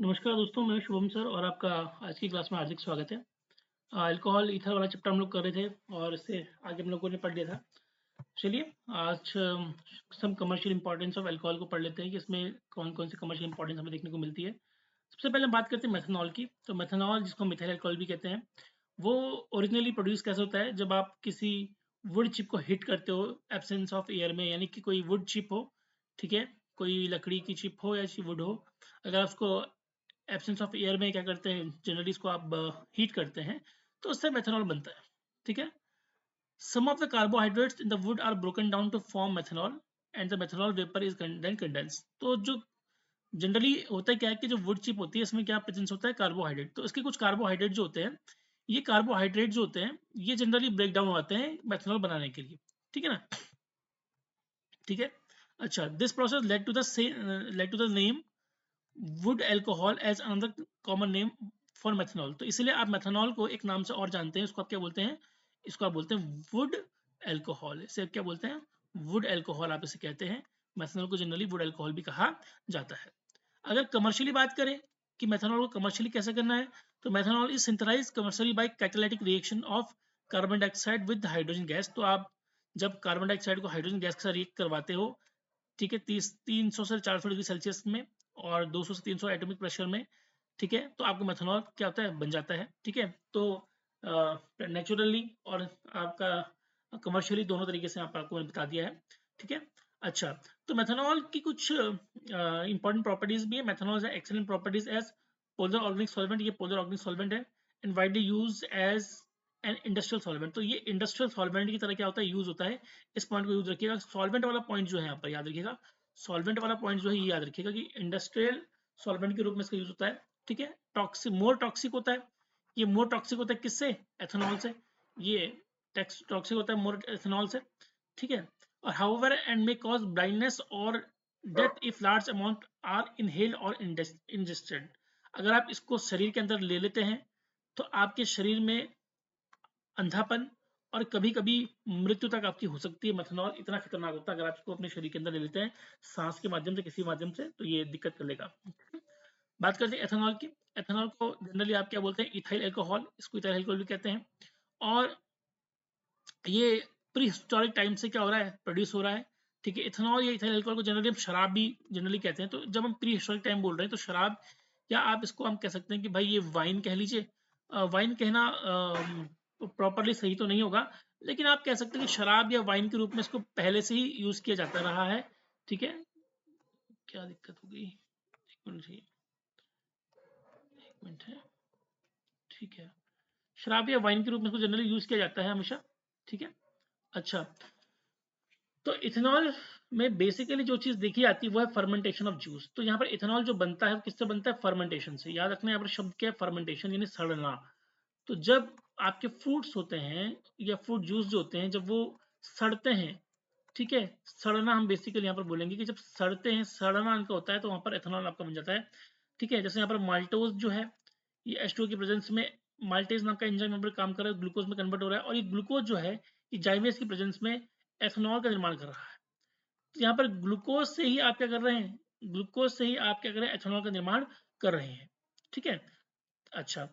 नमस्कार दोस्तों, मैं शुभम सर और आपका आज की क्लास में हार्दिक स्वागत है। अल्कोहल ईथर वाला चैप्टर हम लोग कर रहे थे और इससे आगे हम लोगों ने पढ़ लिया था। चलिए आज सम कमर्शियल इंपॉर्टेंस ऑफ अल्कोहल को पढ़ लेते हैं कि इसमें कौन कौन सी कमर्शियल इंपॉर्टेंस हमें देखने को मिलती है। सबसे पहले हम बात करते हैं मेथनॉल की। तो मेथनॉल, जिसको मिथाइल अल्कोहल भी कहते हैं, वो ओरिजिनली प्रोड्यूस कैसे होता है जब आप किसी वुड चिप को हिट करते हो एब्सेंस ऑफ एयर में, यानी कि कोई वुड चिप हो, ठीक है, कोई लकड़ी की चिप हो या वुड हो, अगर आप उसको एब्सेंस ऑफ एयर में क्या करते हैं, जनरली इसको आप हीट करते हैं तो उससे मेथनॉल बनता है। ठीक है, some of the carbohydrates in the wood are broken down to form methanol and the methanol vapour is then condense. तो जो जनरली होता है क्या है कि जो वुड चिप होती है इसमें क्या प्रेजेंस होता है, कार्बोहाइड्रेट। तो इसके कुछ कार्बोहाइड्रेट जो होते हैं, ये कार्बोहाइड्रेट जो होते हैं ये जनरली ब्रेक डाउन होते हैं मेथनॉल बनाने के लिए। ठीक है ना, ठीक है। अच्छा, this process led to the name wood alcohol as another common name for methanol. तो इसलिए आप मेथनॉल को एक नाम से और जानते हैं, उसको आप क्या बोलते हैं, इसको आप बोलते हैं वुड अल्कोहल। इसे आप क्या बोलते हैं, वुड अल्कोहल आप इसे कहते हैं। मेथनॉल को जनरली वुड अल्कोहल भी कहा जाता है। अगर कमर्शियली बात करें कि मेथनॉल को कमर्शियली कैसे करना है, तो methanol is synthesize commercially by catalytic reaction of carbon dioxide with hydrogen gas. तो आप जब कार्बन डाइऑक्साइड को हाइड्रोजन गैस के साथ रिएक्ट करवाते हो, ठीक है, 300 से 400 डिग्री सेल्सियस में और 200 से 300 एटॉमिक प्रेशर में, ठीक है, तो आपका मेथनॉल क्या होता है, बन जाता है। ठीक है, तो नेचुरली और आपका कमर्शियली दोनों तरीके से आपको मैंने बता दिया है। ठीक है, अच्छा, तो मेथनॉल की कुछ इंपॉर्टेंट प्रॉपर्टीज भी है। Methanol excellent properties as polar organic solvent, ये पोलर ऑर्गेनिक सॉल्वेंट है, and widely use as an industrial solvent. तो ये इंडस्ट्रियल सॉल्वेंट की तरह क्या होता है, यूज होता है। इस पॉइंट को यूज रखिएगा, सॉल्वेंट वाला पॉइंट जो है यहाँ पर याद रखिएगा, सॉल्वेंट वाला पॉइंट जो है ये याद रखिएगा कि इंडस्ट्रियल सॉल्वेंट के रूप में इसका यूज होता है। ठीक है, टॉक्सिक, मोर टॉक्सिक होता है, ये मोर टॉक्सिक होता है किससे, एथेनॉल से। ये टॉक्सिक होता है मोर एथेनॉल से। ठीक है, और however and may cause blindness or death if large amount are inhaled or ingested. अगर आप इसको शरीर के अंदर ले लेते हैं तो आपके शरीर में अंधापन और कभी कभी मृत्यु तक आपकी हो सकती है। मेथनॉल इतना खतरनाक होता है, अगर आप इसको अपने शरीर के अंदर ले लेते हैं सांस के माध्यम से, किसी माध्यम से, तो ये दिक्कत कर लेगा। बात करते हैं एथेनॉल की। एथेनॉल को जनरली आप क्या बोलते हैं, इथाइल अल्कोहल, इसको इथाइल अल्कोहल भी कहते हैं। और ये प्री हिस्टोरिक टाइम से क्या हो रहा है, प्रोड्यूस हो रहा है। ठीक है, इथेनॉल या इथाइल अल्कोहल को जनरली हम शराब भी जनरली कहते हैं। तो जब हम प्री हिस्टोरिक टाइम बोल रहे हैं तो शराब, या आप इसको हम कह सकते हैं कि भाई ये वाइन कह लीजिए। वाइन कहना प्रॉपरली सही तो नहीं होगा, लेकिन आप कह सकते हैं कि शराब या वाइन के रूप में इसको पहले से ही यूज किया जाता रहा है। ठीक है, क्या दिक्कत हो गई, एक मिनट जी, एक मिनट है। ठीक है, शराब या वाइन के रूप में इसको जनरली यूज किया जाता है हमेशा। ठीक है, अच्छा, तो इथेनॉल में बेसिकली जो चीज देखी जाती है वो है फर्मेंटेशन ऑफ जूस। तो यहाँ पर इथेनॉल जो बनता है वो किससे बनता है, फर्मेंटेशन से। याद रखना, यहाँ पर शब्द क्या है, फर्मेंटेशन, यानी सड़ना। तो जब आपके फ्रूट्स होते हैं या फ्रूट जूस जो होते हैं, जब वो सड़ते हैं, ठीक है, सड़ना हम बेसिकली यहाँ पर बोलेंगे कि जब सड़ते हैं, सड़ना इनका होता है, तो वहां पर एथेनॉल आपका बन जाता है। ठीक है, जैसे यहाँ पर माल्टोज जो है, ये H2O की प्रेजेंस में माल्टेज नाम का एंजाइम यहाँ पर काम कर रहा है, ग्लूकोज में कन्वर्ट हो रहा है, और ये ग्लूकोज जो है ये जाइमेज की प्रेजेंस में एथेनॉल का निर्माण कर रहा है। तो यहाँ पर ग्लूकोज से ही आप क्या कर रहे हैं, ग्लूकोज से ही आप क्या कर रहे हैं, एथेनॉल का निर्माण कर रहे हैं। ठीक है, अच्छा,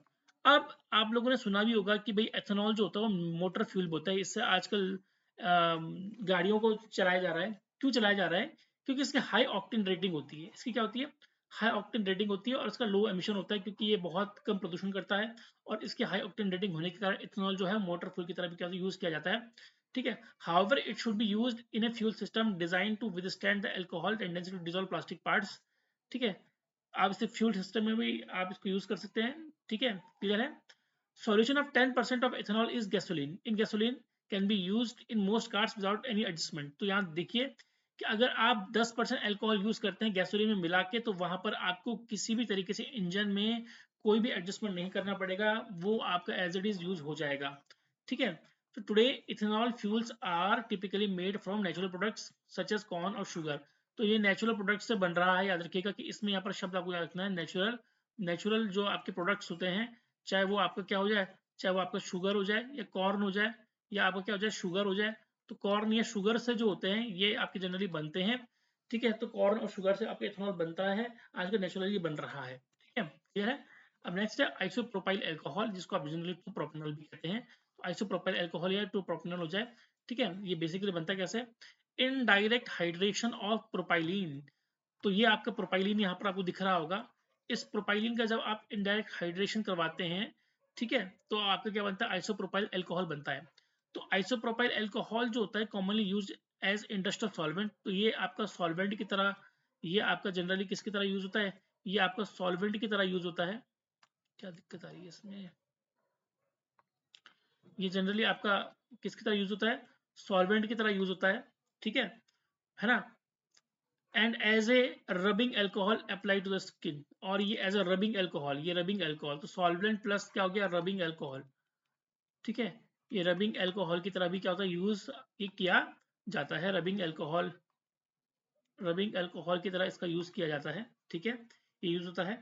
अब आप लोगों ने सुना भी होगा कि भाई एथेनॉल जो होता है वो मोटर फ्यूल होता है। इससे आजकल गाड़ियों को चलाया जा रहा है। क्यों चलाया जा रहा है, क्योंकि इसकी हाई ऑक्टेन रेटिंग होती है। इसकी क्या होती है, हाई ऑक्टेन रेटिंग होती है, और इसका लो एमिशन होता है क्योंकि ये बहुत कम प्रदूषण करता है। और इसकी हाई ऑक्टेन रेटिंग होने के कारण इथेनॉल जो है मोटर फ्यूल की तरह भी क्या यूज किया जाता है। ठीक है, however it should be used in a fuel system designed to withstand the alcohol tendency to dissolve plastic parts। ठीक है, आप इसे फ्यूल सिस्टम में भी आप इसको यूज कर सकते हैं। ठीक है, क्लियर है। Solution of 10% of ethanol is gasoline. In gasoline can be used in most cars without any adjustment. तो यहाँ देखिए कि अगर आप 10% अल्कोहल यूज करते हैं गैसोलीन में मिला के, तो वहां पर आपको किसी भी तरीके से इंजन में कोई भी एडजस्टमेंट नहीं करना पड़ेगा, वो आपका एज इट इज यूज हो जाएगा। ठीक है, तो today ethanol fuels are typically made from natural products such as corn और शुगर। तो ये नेचुरल प्रोडक्ट से बन रहा है। याद रखिएगा कि इसमें यहाँ पर शब्द आपको याद रखना है, नेचुरल। नेचुरल जो आपके प्रोडक्ट्स होते हैं, चाहे वो आपका क्या हो जाए, चाहे वो आपका शुगर हो जाए या कॉर्न हो जाए, या आपका क्या हो जाए, शुगर हो जाए। तो कॉर्न या शुगर से जो होते हैं ये आपके जनरली बनते हैं। ठीक है, तो कॉर्न और शुगर से आपका इथेनॉल बनता है, आजकल नेचुरली बन रहा है। ठीक है, क्लियर है। अब नेक्स्ट है आइसोप्रोपाइल अल्कोहल, जिसको आप जनरली 2-प्रोपेनॉल भी कहते हैं। तो आइसोप्रोपाइल अल्कोहल या 2-प्रोपेनॉल हो जाए, ठीक है। ये बेसिकली बनता कैसे, इनडायरेक्ट हाइड्रेशन ऑफ प्रोपाइलिन। तो ये आपका प्रोपाइलिन यहाँ पर आपको दिख रहा होगा। इस प्रोपाइलिन का जब आप इनडायरेक्ट हाइड्रेशन करवाते हैं, ठीक है, तो आपका क्या बनता है, आइसोप्रोपाइल अल्कोहल बनता है। तो आइसोप्रोपाइल अल्कोहल जो होता है commonly use as industrial solvent. तो ये आपका सॉल्वेंट की तरह, ये आपका जनरली किसकी तरह यूज होता है, ये आपका सॉल्वेंट की तरह यूज होता है। क्या दिक्कत आ रही है इसमें, ये जनरली आपका किसकी तरह यूज होता है, सॉल्वेंट की तरह यूज होता है, ठीक है ना। And as a rubbing alcohol apply to the skin, और ये एज अ रबिंग अल्कोहल, ये रबिंग अल्कोहल, तो सॉल्वेंट प्लस क्या हो गया, रबिंग अल्कोहल, ठीक है। ये रबिंग अल्कोहल की तरह भी क्या होता है, यूज किया जाता है, रबिंग अल्कोहल, रबिंग अल्कोहल की तरह इसका यूज किया जाता है, ठीक है, ये यूज होता है।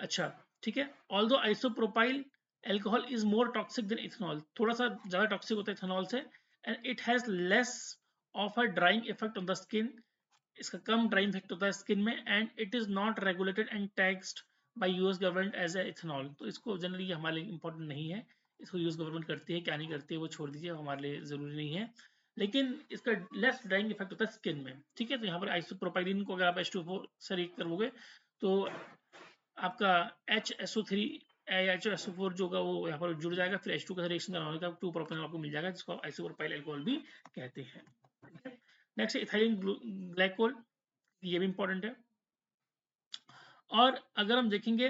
अच्छा, ठीक है। Although isopropyl alcohol is more toxic than ethanol, थोड़ा सा ज्यादा टॉक्सिक होता है इथेनॉल से, and it has less of a drying effect on the skin, इसका कम ड्राइंग इफेक्ट होता है स्किन में, and it is not regulated and taxed by US government as a ethanol. तो इसको जनरली हमारे लिए इंपॉर्टेंट नहीं है, इसको यूएस गवर्नमेंट करती है क्या नहीं करती है वो छोड़ दीजिए, हमारे लिए जरूरी नहीं है, लेकिन इसका लेस ड्राइंग इफेक्ट होता है स्किन में, ठीक है। तो यहाँ पर आइसोप्रोपाइलिन को अगर आप H2O से रिएक्ट करोगे तो आपका HSO3 HSO4 जो होगा वो यहाँ पर जुड़ जाएगा, फिर H2 का रिएक्शन करवाने का 2-प्रोपेनॉल आपको मिल जाएगा, जिसको आइसोप्रोपाइल अल्कोहल भी कहते हैं। नेक्स्ट इथाइलिन ग्लाइकोल, ये भी इंपॉर्टेंट है। और अगर हम देखेंगे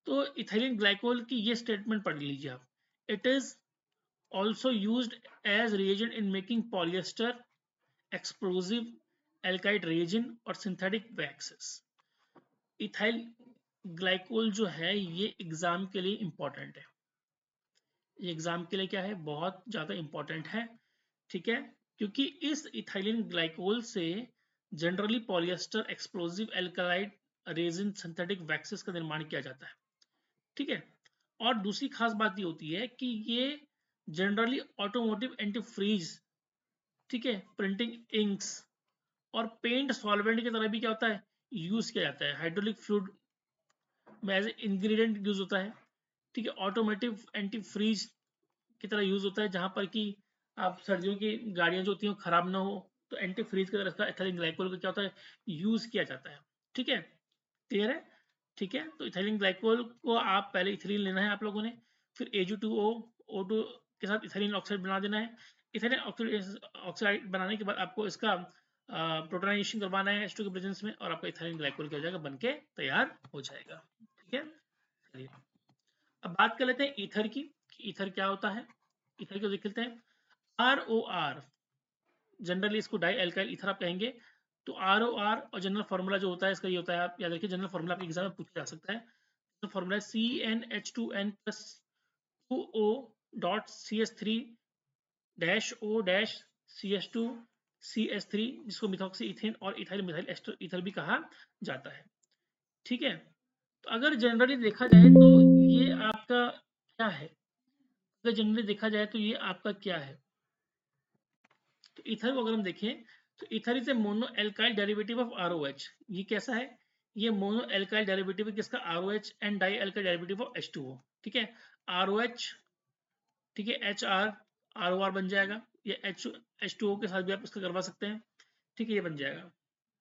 तो इथाइलिन ग्लाइकोल की ये स्टेटमेंट पढ़ लीजिए आप, it is also used as reagent in making polyester, explosive, alkyd resin और सिंथेटिक वैक्सेस। इथाइल ग्लाइकोल जो है ये एग्जाम के लिए इंपॉर्टेंट है, ये एग्जाम के लिए क्या है, बहुत ज्यादा इंपॉर्टेंट है, ठीक है। क्योंकि इस इथाइलिन ग्लाइकोल से generally polyester, explosive, alkaloid resin, synthetic waxes का निर्माण किया जाता है, ठीक है। और दूसरी खास बात ये होती है कि ये जनरली ऑटोमोटिव एंटी फ्रीज, ठीक है, प्रिंटिंग इंक्स और पेंट सॉल्वेंट की तरह भी क्या होता है, यूज किया जाता है, हाइड्रोलिक फ्लूइड में एज इंग्रेडिएंट यूज होता है, ठीक है। ऑटोमेटिव एंटी फ्रीज की तरह यूज होता है, जहां पर कि आप सर्दियों की गाड़ियां जो होती हैं खराब ना हो, तो एंटी फ्रीज की तरह इसका इथाइलिन ग्लाइकोल का क्या होता है, यूज किया जाता है, ठीक है। क्लियर है, ठीक है। तो इथाइलिन ग्लाइकोल को आप पहले इथिलीन लेना है आप लोगों ने, फिर Ag2O O2 के साथ इथाइलिन ऑक्साइड बना देना है। इथाइलिन ऑक्साइड बनाने के बाद आपको इसका प्रोटोनाइजेशन करवाना है H2 के प्रेजेंस में, और आपका इथाइलिन ग्लाइकोल क्या हो जाएगा, बनके तैयार हो जाएगा, ठीक है। चलिए अब बात कर लेते हैं ईथर की, ईथर क्या होता है, ईथर को देख लेते हैं। ROR, जनरली इसको डाई एल्काइल ईथर आप कहेंगे। तो ROR और जनरल फार्मूला जो होता है इसका ये होता है, आप याद रखिए, जनरल फार्मूला आपके एग्जाम में पूछा जा सकता है। फार्मूला है CnH2n + 2O dot CH3 dash O dash CH2 CH3, जिसको मिथॉक्सी इथेन और इथाइल मिथाइल एस्टर ईथर भी कहा जाता है, ठीक है। तो अगर जनरली देखा जाए तो ये आपका क्या है, अगर जनरली देखा जाए तो ये आपका क्या है, तो ईथर को अगर हम देखें तो ether is a mono alkyl derivative of ROH। ये कैसा है, ये मोनो एल्काइल डेरिवेटिव है किसका, ROH, and di alkyl derivative of H2O, ठीक है। ROH, ठीक है, HR ROR बन जाएगा, ये H2O के साथ भी आप इसका करवा सकते हैं, ठीक है, ये बन जाएगा।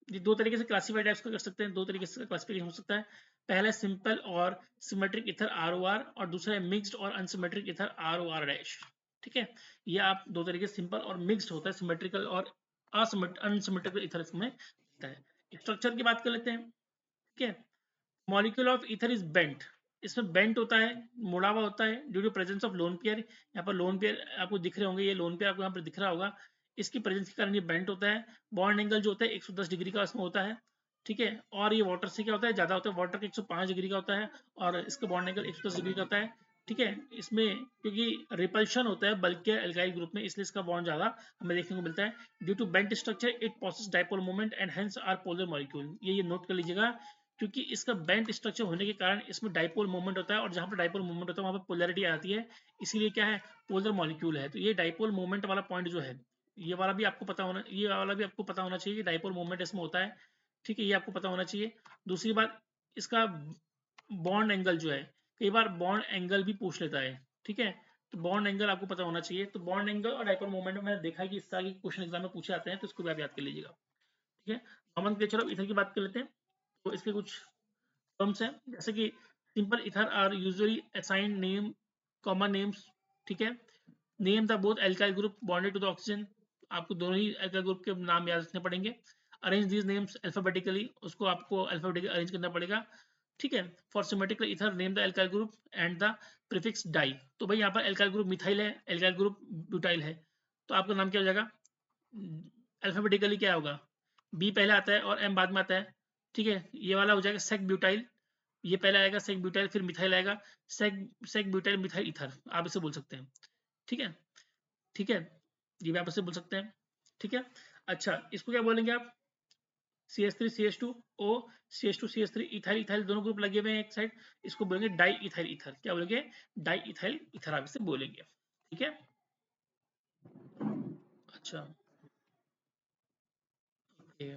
ये दो तरीके से क्लासीफाइड टाइप्स का कर सकते हैं, दो तरीके से क्लासिफिकेशन हो सकता है। पहला सिंपल और सिमेट्रिक ईथर ROR, और दूसरा है मिक्स्ड और अनसिमेट्रिक ईथर ROR डैश, ठीक है। ये आप दो तरीके सिंपल और मिक्स्ड होता है, सिमेट्रिकल और अनसिमेट्रिकल ईथर इसमें होता है। स्ट्रक्चर की बात कर लेते हैं, ठीक है। Molecule of ether is bent, इसमें बेंट होता है, मुड़ा हुआ होता है, due to presence of lone pair. यहाँ पर लोन पेयर आपको दिख रहे होंगे, ये लोन पेयर आपको यहाँ पर दिख रहा होगा, इसकी प्रेजेंस के कारण ये बेंट होता है। बॉन्ड एंगल जो होता है 110 डिग्री का इसमें होता है, ठीक है। और ये वाटर से क्या होता है, ज्यादा होता है, वाटर का 105 डिग्री का होता है, और इसका बॉन्ड एंगल 110 डिग्री का होता है, ठीक है। इसमें क्योंकि रिपल्शन होता है बल्क के एल्काइल ग्रुप में, इसलिए इसका बॉन्ड ज्यादा हमें देखने को मिलता है। Due to bent structure it possess dipole moment and hence are polar molecule, ये नोट कर लीजिएगा, क्योंकि इसका बेंट स्ट्रक्चर होने के कारण इसमें डाइपोल मोमेंट होता है, और जहां पर डाइपोल मोमेंट होता है वहां पर पोलैरिटी आती है, इसीलिए क्या है, पोलर मॉलिक्यूल है। तो ये डाइपोल मोमेंट वाला पॉइंट जो है, ये वाला भी आपको पता होना, ये वाला भी आपको पता होना चाहिए कि डाइपोल मोमेंट इसमें होता है, ठीक है, ये आपको पता होना चाहिए। दूसरी बात, इसका बॉन्ड एंगल जो है, कई बार बॉन्ड एंगल भी पूछ लेता है, ठीक है, तो बॉन्ड एंगल आपको पता होना चाहिए। तो बॉन्ड एंगल और डाइपोल मोमेंट में मैंने देखा है कि इस तरह के क्वेश्चन एग्जाम में पूछे जाते हैं, तो इसको भी आप याद कर लीजिएगा, ठीक है। नॉर्मल के चलो इथर की बात कर लेते हैं। तो इसके कुछ टर्म्स हैं, जैसे कि simple ether are usually assigned name, common names, ठीक है। Name the both alkyl group bonded to the oxygen, आपको दोनों ही एल्काइल ग्रुप के नाम याद रखने पड़ेंगे। अरेंज दीज नेम्स अल्फाबेटिकली, उसको आपको अल्फाबेटिकली अरेंज करना पड़ेगा, ठीक है। For symmetrical ether name the alkyl group and the prefix di. तो भाई यहाँ पर एल्काइल ग्रुप मिथाइल है, एल्काइल ग्रुप ब्यूटाइल है, तो आपका नाम क्या हो जाएगा, अल्फाबेटिकली क्या होगा, बी पहले आता है और एम बाद में आता है, ठीक है। ये वाला हो जाएगा सेक ब्यूटाइल, ये पहले आएगा सेक ब्यूटाइल, फिर मिथाइल आएगा, सेक सेक ब्यूटाइल मिथाइल ईथर, आप इसे बोल सकते हैं, ठीक है, ठीक है, ये भी आप इसे बोल सकते हैं, ठीक है। अच्छा, इसको क्या बोलेंगे आप, CH3 CH2O, CH2 CH3, ethyl ethyl दोनों ग्रुप लगे हुए हैं एक साइड, इसको बोलेंगे डाई इथाइल ईथर, क्या बोलेंगे, डाई इथाइल ईथर, आप इसे बोलेंगे, ठीक है। अच्छा, ये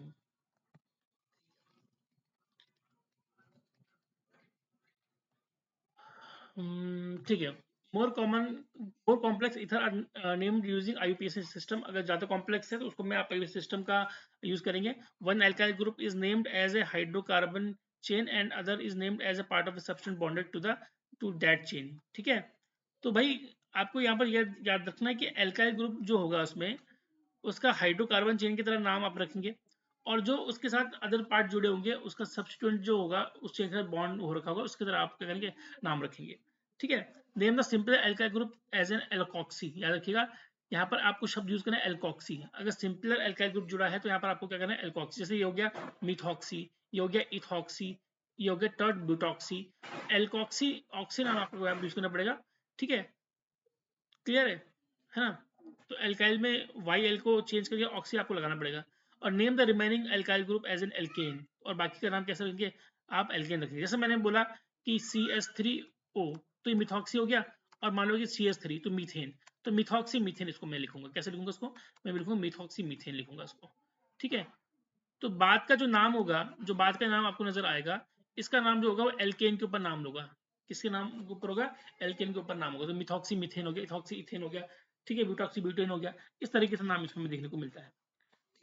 ठीक है। More complex ether are named using IUPAC system, अगर ज्यादा कॉम्प्लेक्स है तो उसको मैं IUPAC सिस्टम का यूज करेंगे। One alkyl group is named as a hydrocarbon chain and other is named as a part of the substance bonded to that chain, ठीक है। तो भाई आपको यहाँ पर याद रखना है कि एल्काइल ग्रुप जो होगा उसमें उसका हाइड्रोकार्बन चेन की तरह नाम आप रखेंगे, और जो उसके साथ अदर पार्ट जुड़े होंगे उसका सब्स्टिट्यूएंट जो होगा उस चेन के साथ बॉन्ड हो रखा होगा उसकी तरह आप क्या करेंगे, नाम रखेंगे, ठीक है। Name the simple alkyl group as an alkoxy, याद रखिएगा यहाँ पर आपको शब्द यूज करना है एल्कोक्सी, अगर सिंपलर एल्काइल ग्रुप जुड़ा है तो यहाँ पर आपको क्या करना है, एल्कोक्सी। जैसे ये हो गया मिथॉक्सी, ये हो गया इथॉक्सी, ये हो गया टर्ड ब्यूटॉक्सी, एल्कोक्सी ऑक्सी नाम आपको यूज करना पड़ेगा, ठीक है, क्लियर है ना। तो एल्काइल में वाई एल को चेंज करके ऑक्सी आपको लगाना पड़ेगा, और name the remaining alkyl group as an alkane, और बाकी का नाम कैसे रखेंगे, आप एल्केन रखिए। जैसे मैंने बोला कि CH3O, तो ये मिथॉक्सी हो गया, और मान लो कि CH3 तो मीथेन, तो मिथॉक्सी मीथेन इसको मैं लिखूंगा, कैसे लिखूंगा इसको, मैं लिखूंगा मिथॉक्सी मीथेन लिखूंगा इसको, ठीक है। तो बाद का जो नाम होगा, जो बाद का नाम आपको नजर आएगा, इसका नाम जो होगा वो एल्केन के ऊपर नाम होगा, किसके नाम के ऊपर होगा, एल्केन के ऊपर नाम होगा। तो मिथॉक्सी मीथेन हो गया, इथॉक्सी इथेन हो गया, ठीक है, ब्यूटॉक्सी ब्यूटेन हो गया, इस तरीके से नाम इसमें देखने को मिलता है,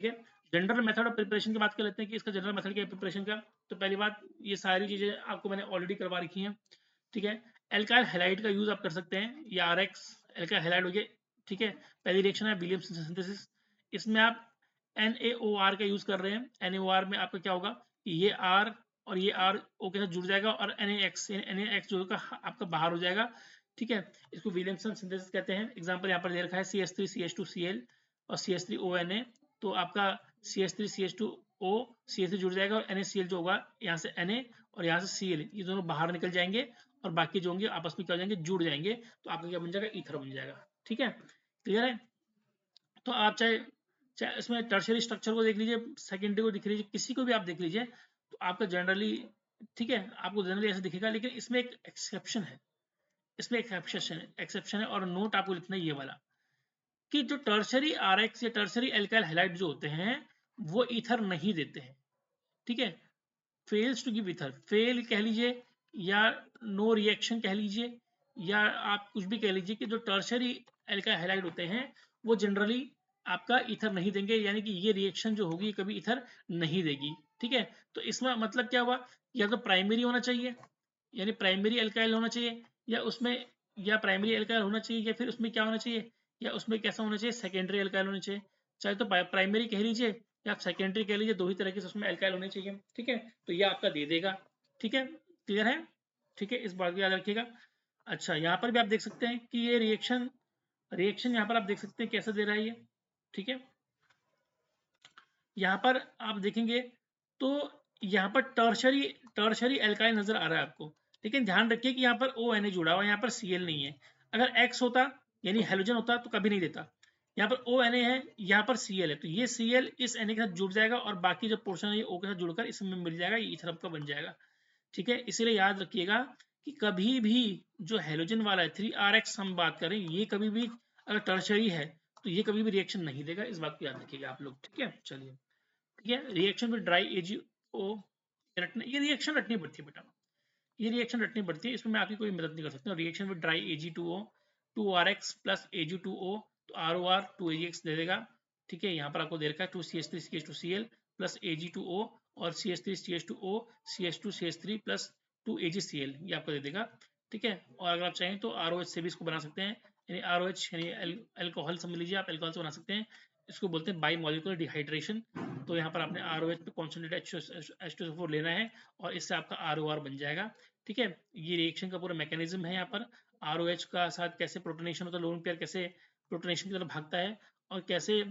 ठीक है। जनरल मेथड ऑफ प्रिपरेशन की बात कर लेते हैं कि इसका जनरल मेथड क्या है प्रिपरेशन का। तो पहली बात, ये सारी चीजें आपको मैंने ऑलरेडी करवा रखी हैं, ठीक है। एल्काइल हैलाइड का यूज आप कर सकते हैं, या RX एल्काइल हैलाइड हो गया, ठीक है। पहली रिएक्शन है विलियम्सन सिंथेसिस, इसमें आप NaOR का यूज कर रहे हैं। NaOR में आपका क्या होगा, ये R और ये R O के साथ जुड़ जाएगा, और NaX जो होगा आपका बाहर हो जाएगा, ठीक है। इसको विलियमसन सिंथेसिस कहते हैं। एग्जांपल यहाँ पर दे रखा है CH3 CH2Cl और CH3ONa, तो आपका CH3 CH2O CH3 जुड़ जाएगा, और NaCl जो होगा यहाँ से Na और यहाँ से Cl, ये दोनों बाहर निकल जाएंगे, और बाकी जो होंगे आपस में क्या हो जाएंगे, जुड़ जाएंगे, तो आपका क्या बन जाएगा, ईथर बन जाएगा, ठीक है, क्लियर है। तो आप चाहे चाहे इसमें टर्शियरी स्ट्रक्चर को देख लीजिए, सेकेंडरी को देख लीजिए, किसी को भी आप देख लीजिए, तो आपका जनरली, ठीक है, आपको जनरली ऐसे दिखेगा, लेकिन इसमें एक एक्सेप्शन है, इसमें एक एक्सेप्शन है, और नोट आपको लिखना है ये वाला, कि जो टर्शरी RX या टर्शरी एल्काइल हैलाइड जो होते हैं वो ईथर नहीं देते हैं, ठीक है। Fails to give ether, fail कह लीजिए, या नो रिएक्शन कह लीजिए, या आप कुछ भी कह लीजिए, कि जो टर्शरी एल्काइल हैलाइड होते हैं वो जनरली आपका ईथर नहीं देंगे, यानी कि ये रिएक्शन जो होगी कभी ईथर नहीं देगी, ठीक है। तो इसमें मतलब क्या हुआ, या तो प्राइमरी होना चाहिए, यानी प्राइमरी एल्काइल होना चाहिए, या उसमें, या प्राइमरी एल्काइल होना चाहिए, या फिर उसमें क्या होना चाहिए, या उसमें कैसा होना चाहिए, सेकेंडरी एल्काइल होना चाहिए, चाहे तो प्राइमरी कह लीजिए या आप सेकेंडरी कह लीजिए, दो ही तरीके से उसमें एल्काइल होने चाहिए, ठीक है। तो ये आपका दे देगा, ठीक है, क्लियर है, ठीक है, इस बात को याद रखिएगा। अच्छा, यहाँ पर भी आप देख सकते हैं कि ये रिएक्शन रिएक्शन यहाँ पर आप देख सकते हैं कैसे दे रहा है ये, ठीक है। यहाँ पर आप देखेंगे तो यहाँ पर टर्शरी एल्काइल नजर आ रहा है आपको, लेकिन ध्यान रखिए कि यहाँ पर ONa जुड़ा हुआ है, यहाँ पर Cl नहीं है। अगर X होता यानी हेलोजन होता तो कभी नहीं देता, यहाँ पर ONa है, यहाँ पर Cl है, तो ये Cl इस Na के साथ जुड़ जाएगा, और बाकी जो पोर्शन है ये O के साथ जुड़कर इसमें मिल जाएगा, ये ईथर का बन जाएगा, ठीक है। इसीलिए याद रखिएगा कि कभी भी जो हेलोजन वाला है 3RX हम बात करें, ये कभी भी अगर टर्शरी है तो ये कभी भी रिएक्शन नहीं देगा, इस बात को याद रखिएगा आप लोग, ठीक है। चलिए, ठीक है, रिएक्शन विद ड्राई AgO रटना, ये रिएक्शन रटनी पड़ती है बेटा, ये रिएक्शन रटनी पड़ती है, इसमें मैं आपकी कोई मदद नहीं कर सकता। Reaction with dry Ag2O 2RX plus Ag2O तो ROR 2AgX दे देगा। ठीक है, यहाँ पर आपको दे रखा है 2CH3 CH2Cl प्लस Ag2O और CH3 CH2O CH2 CH3 plus 2AgCl ये आपको दे देगा। ठीक है, और अगर आप चाहें तो ROH से भी इसको बना सकते हैं, यानी ROH यानी अल्कोहल समझ लीजिए आप, अल्कोहल से बना सकते हैं। इसको बोलते हैं बाई मॉलिक्यूलर डिहाइड्रेशन। तो यहाँ पर आपने ROH पे कॉन्सेंट्रेटेड H2SO4 लेना है और इससे आपका ROR बन जाएगा। ठीक है, ये रिएक्शन का पूरा मैकेनिज्म है। यहाँ पर ROH का साथ कैसे प्रोटोनेशन होता है, लोन पेयर कैसे प्रोटोनेशन की तरफ भागता है और कैसे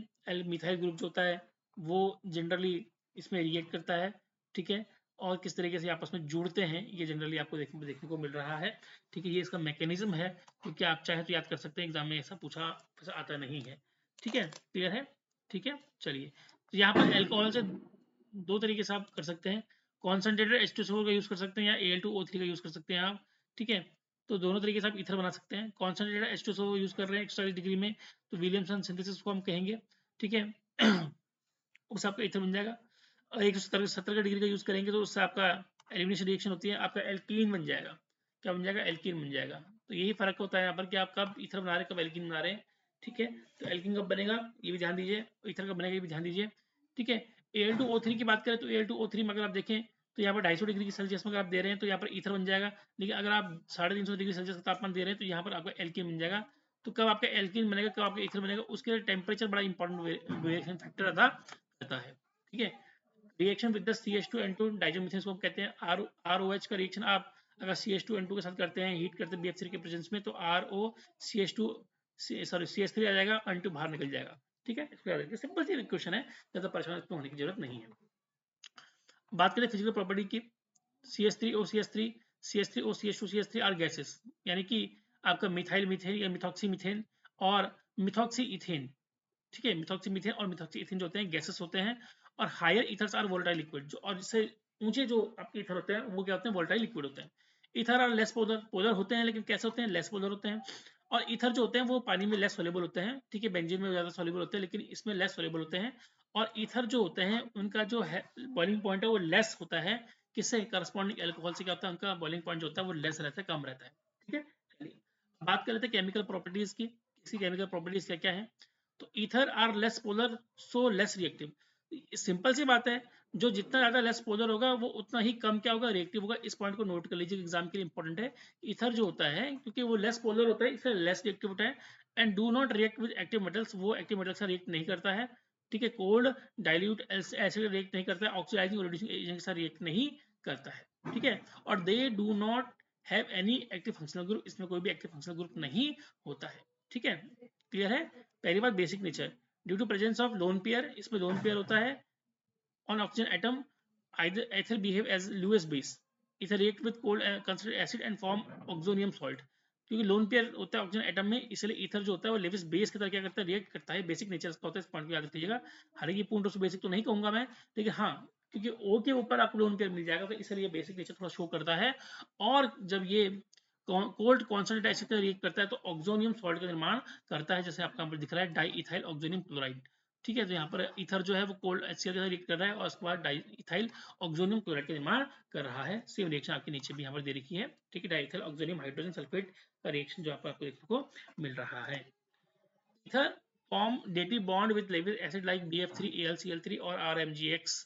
मिथाइल ग्रुप जो होता है वो जनरली इसमें रिएक्ट करता है। ठीक है, और किस तरीके से आपस में जुड़ते हैं ये जनरली आपको देखने को मिल रहा है। ठीक है, ये इसका मैकेनिज्म है, क्योंकि आप चाहे तो याद कर सकते हैं, एग्जाम में ऐसा पूछा आता नहीं है। ठीक है, क्लियर है? ठीक है, चलिए, तो यहाँ पर एल्कोहल से दो तरीके से आप कर सकते हैं, कॉन्सेंट्रेटेड H2SO4 का यूज कर सकते हैं या Al2O3 का यूज कर सकते हैं आप। ठीक है, तो दोनों तरीके से आप ईथर बना सकते हैं। कॉन्सेंट्रेटेड H2SO यूज कर रहे हैं 140 डिग्री में तो विलियमसन सिंथेसिस को हम कहेंगे। ठीक है उससे आपका ईथर बन जाएगा। और 170 का डिग्री का यूज करेंगे तो उससे आपका एलिमिनेशन रिएक्शन होती है, आपका एल्कीन बन जाएगा। क्या बन जाएगा? एल्कीन बन जाएगा। तो यही फर्क होता है यहाँ पर कि आप कब ईथर बना रहे हैं, कब एल्कीन बना रहे हैं। ठीक है, तो एल्कीन कब बनेगा ये भी ध्यान दीजिए, ईथर कब बनेगा ये भी ध्यान दीजिए। ठीक है, Al2O3 की बात करें तो Al2O3 में अगर आप देखें तो यहाँ पर 250 डिग्री सेल्सियस में अगर आप दे रहे हैं तो यहाँ पर ईथर बन जाएगा। लेकिन अगर आप 350 डिग्री सेल्सियस का तापमान दे रहे हैं तो यहाँ पर आपका एल्कीन बन जाएगा। तो कब आपका एल्कीन बनेगा, कब आपका ईथर बनेगा, उसके लिए टेम्परेचर बड़ा इंपॉर्टेंट वेरिएशन फैक्टर अदा करता है। ठीक है, रिएक्शन विद द CH2N2 डाइजोमीथेन इसको कहते हैं। ROH का रिएक्शन आप अगर CH2N2 के साथ करते हैं, हीट करते हैं BF3 के प्रेजेंस में, तो CH3 आ जाएगा, N2 बाहर निकल जाएगा। ठीक है, इसको याद रखिए, सिंपल सी क्वेश्चन है, ज़्यादा परेशान इसमें होने की जरूरत नहीं है। बात करें फिजिकल प्रॉपर्टी की, CH3O CH3 CH3O CH2 CH3 are gases, यानी कि आपका मिथाइल मीथेन या मिथॉक्सी मीथेन और मिथॉक्सी इथेन। ठीक है, मिथॉक्सी मीथेन और मिथॉक्सी इथेन जो होते हैं गैसेस होते हैं, और higher ethers are volatile liquid, जो और इससे ऊंचे जो आपके ईथर होते हैं वो क्या होते हैं? वोलेटाइल लिक्विड होते हैं। Ether are less polar, polar होते हैं लेकिन कैसे होते हैं? लेस पोलर होते हैं। और ईथर जो होते हैं वो पानी में लेस सोल्यूबल होते हैं। ठीक है, बेंजीन में ज़्यादा सोल्यूबल होते हैं लेकिन इसमें लेस सोल्यूबल होते हैं। और ईथर जो होते हैं उनका जो है बॉइलिंग पॉइंट है वो लेस होता है, किससे? करस्पॉन्डिंग एल्कोहल से क्या होता है? उनका बॉइलिंग पॉइंट जो होता है वो लेस रहता है, कम रहता है। ठीक है, चलिए बात कर लेते हैं केमिकल प्रॉपर्टीज की, इसकी केमिकल प्रॉपर्टीज क्या क्या है। तो ether are less polar so less reactive. Simple सी बात है, जो जितना ज्यादा लेस पोलर होगा वो उतना ही कम क्या होगा? रिएक्टिव होगा। इस पॉइंट को नोट कर लीजिए, एग्जाम के लिए इंपॉर्टेंट है। ईथर जो होता है क्योंकि वो लेस पोलर होता है इसलिए लेस रिएक्टिव होता है। And do not react with active metals, वो एक्टिव मेटल्स से रिएक्ट नहीं करता है। ठीक है, कोल्ड डाइल्यूट एसिड रिएक्ट नहीं करता है, ऑक्सीडाइजिंग और रिड्यूसिंग एजेंट के साथ रिएक्ट नहीं करता है। ठीक है, और they do not have any active functional group, इसमें कोई भी एक्टिव फंक्शनल ग्रुप नहीं होता है। ठीक है, क्लियर है? पहली बात basic nature, due to presence of lone pair, इसमें लोन पेयर होता है on oxygen atom, either ether behave as Lewis base, ether react with cold concentrated acid and form oxonium salt। क्योंकि लोन पेयर होता है oxygen atom में, इसलिए ether जो होता है वो लेविस बेस की तरह क्या करता है? रिएक्ट करता है। बेसिक नेचर इसका होता है, इस पॉइंट को याद रखिएगा। हालांकि पूर्ण रूप से बेसिक तो नहीं कहूंगा मैं, लेकिन हाँ, क्योंकि ओ के ऊपर आपको लोन पेयर मिल जाएगा तो इसलिए बेसिक नेचर थोड़ा शो करता है। और जब ये कोल्ड कॉन्सनट्रेटेड एसिड का रिएक्ट करता है तो ऑक्सोनियम सॉल्ट का निर्माण करता है, जैसे आपका दिख रहा है डाई इथाइल ऑक्सोनियम क्लोराइड। ठीक है, तो यहाँ पर ईथर जो है वो कोल्ड HCl के साथ रिएक्ट कर रहा है और उसके बाद डाई इथाइल ऑक्सोनियम क्लोराइड का निर्माण कर रहा है। सेम रिएक्शन आपके नीचे भी यहाँ पर दे रखी है। ठीक है, di ethyl oxonium hydrogen sulphate का रिएक्शन जो आपको देखने को मिल रहा है। Ether form dative bond with Lewis acid like BF3 AlCl3 और RMGX,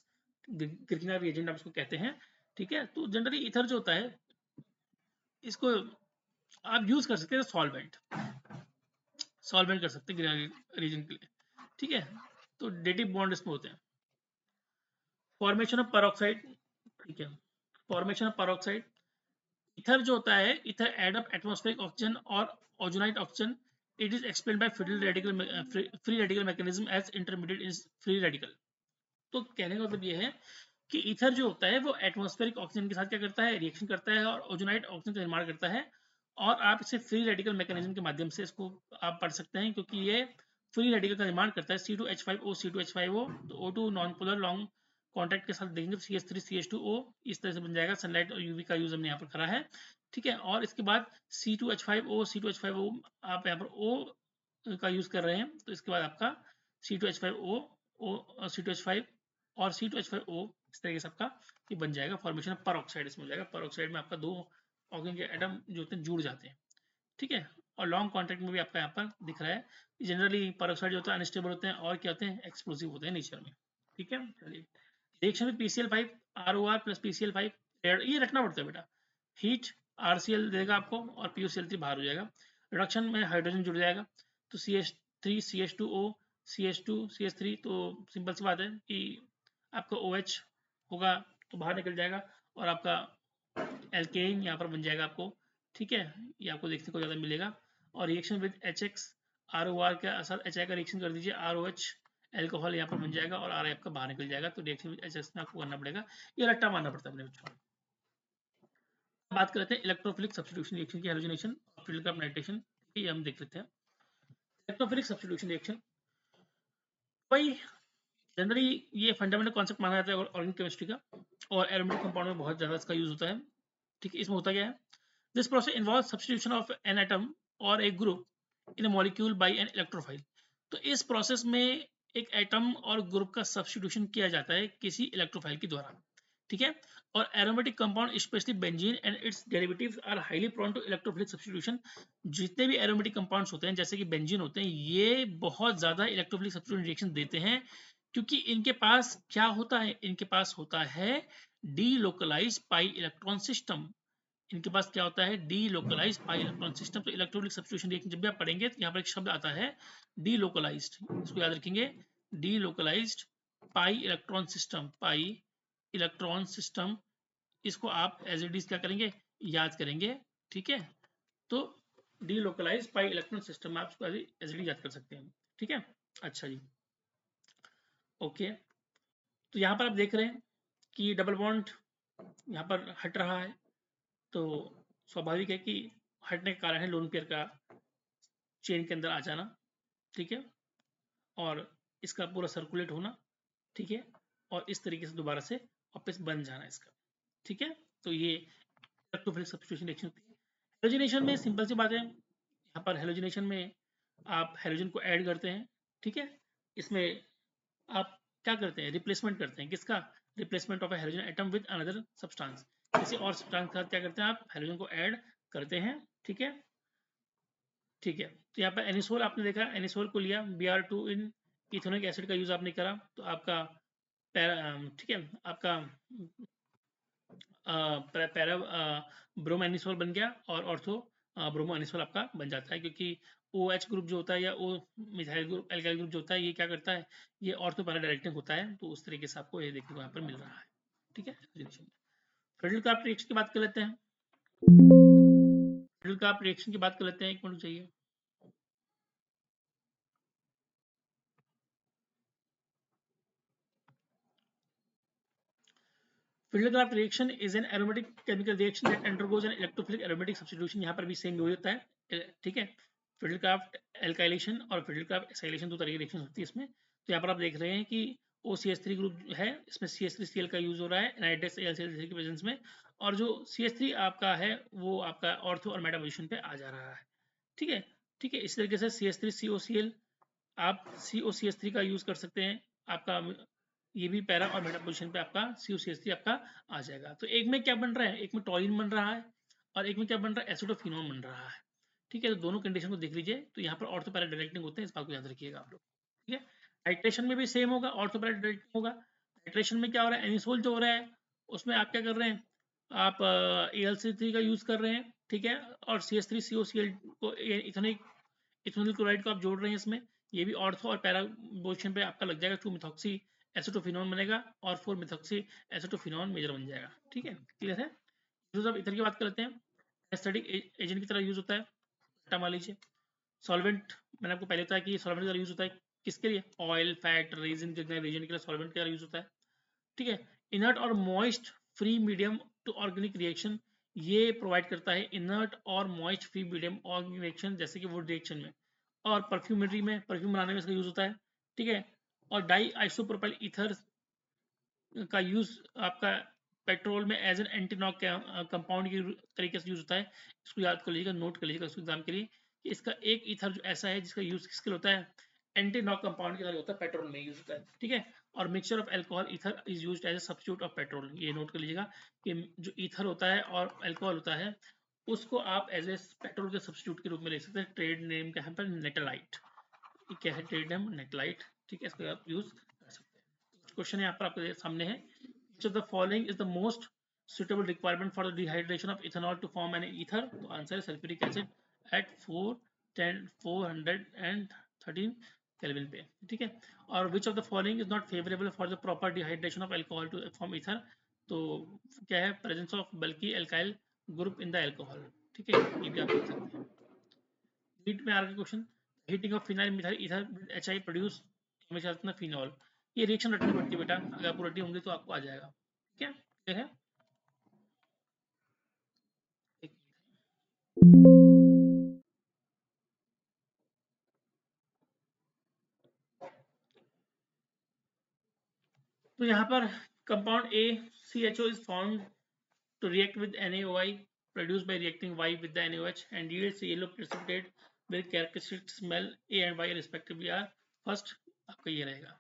ग्रिग्ना रिएजेंट आप इसको कहते हैं। ठीक है, तो जनरली ईथर जो होता है इसको आप यूज कर सकते हैं सॉल्वेंट, सॉल्वेंट कर सकते हैं रीजन के लिए। ठीक है, तो डेटिव बॉन्ड इसमें होते हैं। फॉर्मेशन ऑफ परऑक्साइड, ठीक है, फॉर्मेशन ऑफ परऑक्साइड, ईथर जो होता है, ether add up atmospheric oxygen और ozonide oxygen. It is explained by free radical mechanism as intermediate in free radical. तो कहने का मतलब ये है कि ईथर जो होता है वो एटमॉस्फेरिक ऑक्सीजन के साथ क्या करता है? रिएक्शन करता है और ओजोनाइट ऑक्सीजन का निर्माण करता है। और आप इसे फ्री रेडिकल मैकेनिज्म के माध्यम से इसको आप पढ़ सकते हैं, क्योंकि ये फ्री रेडिकल का निर्माण करता है। C2H5O C2H5O, तो O2 non polar long contact के साथ देखेंगे CH3 CH2O, इस तरह से बन जाएगा। सनलाइट और यूवी का यूज हमने यहाँ पर करा है। ठीक है, और इसके बाद C2H5O C2H5O आप यहाँ पर O का यूज कर रहे हैं, तो इसके बाद आपका C2H5O C2H5 और C2H5O इस तरीके से आपका ये बन जाएगा, फॉर्मेशन ऑफ पर ऑक्साइड इसमें हो जाएगा। पर ऑक्साइड में आपका 2 ऑक्सीजन के एटम जो होते हैं जुड़ जाते हैं, ठीक है। और लॉन्ग कॉन्टैक्ट में भी आपका यहाँ पर दिख रहा है। जनरली पर ऑक्साइड जो होता है अनस्टेबल होते हैं और क्या होते हैं, एक्सप्लोसिव होते हैं नेचर में, ठीक है। चलिए, रिएक्शन में PCl5 ROR प्लस PCl5 ये रखना पड़ता है बेटा। हीट RCl देगा आपको और PuCl3 बाहर हो जाएगा। रिडक्शन में हाइड्रोजन जुड़ जाएगा, तो CH3 CH2O CH2 CH3, तो सिंपल सी बात है कि आपका OH होगा तो बाहर निकल जाएगा और आपका एल्केन यहाँ पर बन जाएगा आपको, ठीक है। ये आपको देखने को ज़्यादा मिलेगा। और रिएक्शन विद HX ROR के साथ HI का रिएक्शन कर दीजिए, ROH एल्कोहल यहाँ पर बन जाएगा और RI आपका बाहर निकल जाएगा। तो रिएक्शन विद HX में आपको करना पड़ेगा, ये रट्टा मारना पड़ता है अपने बच्चों। बात कर लेते हैं इलेक्ट्रोफिलिक सब्स्टिट्यूशन रिएक्शन की, हैलोजिनेशन और फील्ड का नाइट्रेशन, ये हम देख लेते हैं। इलेक्ट्रोफिलिक सब्स्टिट्यूशन रिएक्शन भाई जनरली ये फंडामेंटल कॉन्सेप्ट माना जाता है ऑर्गेनिक केमिस्ट्री का, और एरोमेटिक कंपाउंड में बहुत ज़्यादा इसका यूज होता है, ठीक है। इसमें होता क्या है, this process involve substitution of an atom or a group in a molecule by an electrophile. तो इस प्रोसेस में एक एटम और ग्रुप का सब्स्टिट्यूशन किया जाता है किसी इलेक्ट्रोफाइल के द्वारा, ठीक है। और aromatic compound specially benzene and its derivatives are highly prone to electrophilic substitution. जितने भी एरोमेटिक कंपाउंड्स होते हैं जैसे कि बेंजीन होते हैं, ये बहुत ज़्यादा इलेक्ट्रोफिलिक सब्स्टिट्यूशन रिएक्शन देते हैं, क्योंकि इनके पास क्या होता है, इनके पास होता है डीलोकलाइज्ड पाई इलेक्ट्रॉन सिस्टम। इनके पास क्या होता है, डीलोकलाइज्ड पाई इलेक्ट्रॉन सिस्टम। तो इलेक्ट्रोफिलिक सब्स्टिट्यूशन रिएक्शन जब भी आप पढ़ेंगे तो यहाँ पर एक शब्द आता है डीलोकलाइज्ड, इसको याद रखेंगे, delocalised pi electron system, pi electron system. इसको आप एज इट इज क्या करेंगे, याद करेंगे, ठीक है। तो डीलोकलाइज्ड पाई इलेक्ट्रॉन सिस्टम आप इसको एज इट इज याद कर सकते हैं, ठीक है। अच्छा जी, ओके। तो यहाँ पर आप देख रहे हैं कि डबल बॉन्ड यहाँ पर हट रहा है, तो स्वाभाविक है कि हटने का कारण है लोन पेयर का चेन के अंदर आ जाना, ठीक है, और इसका पूरा सर्कुलेट होना, ठीक है, और इस तरीके से दोबारा से वापस बन जाना इसका, ठीक है। तो ये इलेक्ट्रोफिलिक सब्स्टिट्यूशन रिएक्शन होती है। हेलोजिनेशन में सिंपल सी बात है, यहाँ पर हेलोजिनेशन में आप हेलोजन को ऐड करते हैं, ठीक है। इसमें आप क्या करते हैं, रिप्लेसमेंट करते हैं, किसका, replacement of A halogen atom with another substance. किसी और सब्सटेंस के साथ क्या करते हैं, आप हेलोजन को ऐड करते हैं, ठीक है, ठीक है। तो यहाँ पर एनिसोल आपने देखा, एनिसोल को लिया, Br2 इन इथेनोइक एसिड का यूज आपने करा, तो आपका ठीक है, आपका पैरा ब्रोमो एनिसोल बन गया और ऑर्थो ब्रोमो एनिसोल आपका बन जाता है, क्योंकि OH ग्रुप जो होता है या ओ मिथाइल ग्रुप एल्काइल ग्रुप जो होता है, ये क्या करता है, ये ऑर्थो पैरा डायरेक्टिंग होता है, तो उस तरीके से आपको ये देखने को यहाँ पर मिल रहा है, ठीक है। फ्रेडल क्राफ्ट रिएक्शन की बात कर लेते हैं, फ्रेडल क्राफ्ट रिएक्शन की बात कर लेते हैं, एक मिनट चाहिए। Friedel-Crafts reaction is an aromatic chemical reaction that undergoes an electrophilic aromatic substitution। यहाँ पर भी सेम वही होता है, ठीक है। Friedel-Crafts alkylation और Friedel-Crafts acylation दो तरह की रिएक्शन होती है इसमें। तो यहाँ पर आप देख रहे हैं कि OCH3 ग्रुप है, इसमें CH3Cl का यूज हो रहा है एनाइड्रेस AlCl3 की प्रेजेंस में, और जो CH3 आपका है वो आपका ऑर्थो और मेटा पोजीशन पे आ जा रहा है, ठीक है, ठीक है। इस तरीके से CH3COCl आप COCH3 का यूज कर सकते हैं, आपका ये भी पैरा और मेटा पोजीशन पे आपका COCH3 आपका आ जाएगा। तो एक में क्या बन रहा है, एक में टॉलिन बन रहा है और एक में क्या बन रहा है, एसिडोफिनोन बन रहा है, ठीक है। तो दोनों कंडीशन को देख लीजिए, तो यहाँ पर ऑर्थो पैरा डायरेक्टिंग होते हैं, इस बात को याद रखिएगा आप लोग, ठीक है। नाइट्रेशन में भी सेम होगा, ऑर्थो पैरा डायरेक्टिंग होगा। नाइट्रेशन में क्या हो रहा है, एनिसोल जो हो रहा है उसमें आप क्या कर रहे हैं, आप AlCl3 का यूज कर रहे हैं, ठीक है, और CH3COCl को इथेनॉल क्लोराइड को आप जोड़ रहे हैं इसमें, ये भी ऑर्थो और पैरा पोजीशन पे आपका लग जाएगा, 2 मिथॉक्सी एसिटोफिनोन बनेगा और 4 मिथॉक्सी एसिटोफिनोन मेजर बन जाएगा, ठीक है, क्लियर है। यूज ऑफ इथर की बात कर लेते हैं, एस्थेटिक एजेंट की तरह यूज होता है, हटा मान लीजिए। सॉल्वेंट मैंने आपको पहले बताया कि सॉल्वेंट की तरह यूज होता है, किसके लिए, ऑयल फैट रेजिन रीजन के लिए सॉल्वेंट की तरह यूज होता है, ठीक है। इनर्ट और moist free medium to organic reaction, ये प्रोवाइड करता है इनर्ट और moist free medium organic reaction, जैसे कि वुड रिएक्शन में और परफ्यूमरी में, परफ्यूम बनाने में इसका यूज होता है, ठीक है। और डाई आइसोप्रोपाइल ईथर का यूज आपका पेट्रोल में as an anti knock compound के तरीके से यूज होता है, इसको याद कर लीजिएगा, नोट कर लीजिएगा इसको एग्जाम के लिए, कि इसका एक ईथर जो ऐसा है जिसका यूज किसके लिए होता है, एंटी नॉक कंपाउंड की तरह होता है, पेट्रोल में यूज होता है, ठीक है। और mixture of alcohol ether is used as a substitute of petrol. ये नोट कर लीजिएगा कि जो ईथर होता है और अल्कोहल होता है उसको आप एज ए पेट्रोल के सब्स्टिट्यूट के रूप में ले सकते हैं। ट्रेड नेम क्या है पर नेटलाइट, क्या है ट्रेड नेम नेटलाइट, ठीक है, इसको आप यूज कर सकते हैं। क्वेश्चन यहाँ पर आपके सामने है, which of the following is the most suitable requirement for the dehydration of ethanol to form an ether? तो आंसर है सल्फ्यूरिक एसिड at 413 केल्विन पे, ठीक है। और which of the following is not favorable for the proper dehydration of alcohol to form ether? तो क्या है, presence of bulky alkyl group in the alcohol, ठीक है, ये भी आप देख सकते हैं। हीट में आ रहा है question, heating of phenyl methyl ether with HI produce हमेशा फिनॉल। ये रिएक्शन रटनी पड़ती है बेटा, अगर आपको रटनी होंगी तो आपको आ जाएगा, ठीक है, क्लियर है। तो यहाँ पर compound ACHO is formed to react with NaOI produced by reacting Y with the NaOH and yields yellow precipitate with characteristic smell A and Y respectively are first। आपका ये रहेगा,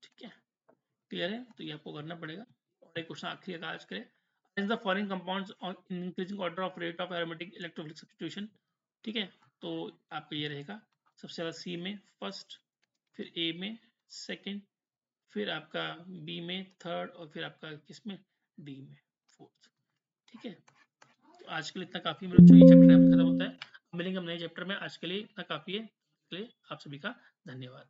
ठीक है, क्लियर है, तो ये आपको करना पड़ेगा। और एक क्वेश्चन आखिरी का आज करें, arrange the following compounds on increasing order of rate of aromatic electrophilic substitution, ठीक है, तो आपका ये रहेगा सबसे ज्यादा C में फर्स्ट, फिर A में सेकंड, फिर आपका B में थर्ड और फिर आपका किस में D में फोर्थ, ठीक है। तो आज के लिए इतना काफी, मेरे बच्चों ये चैप्टर खत्म होता है, मिलेंगे हम नए चैप्टर में, आज के लिए इतना काफी है, आप सभी का धन्यवाद।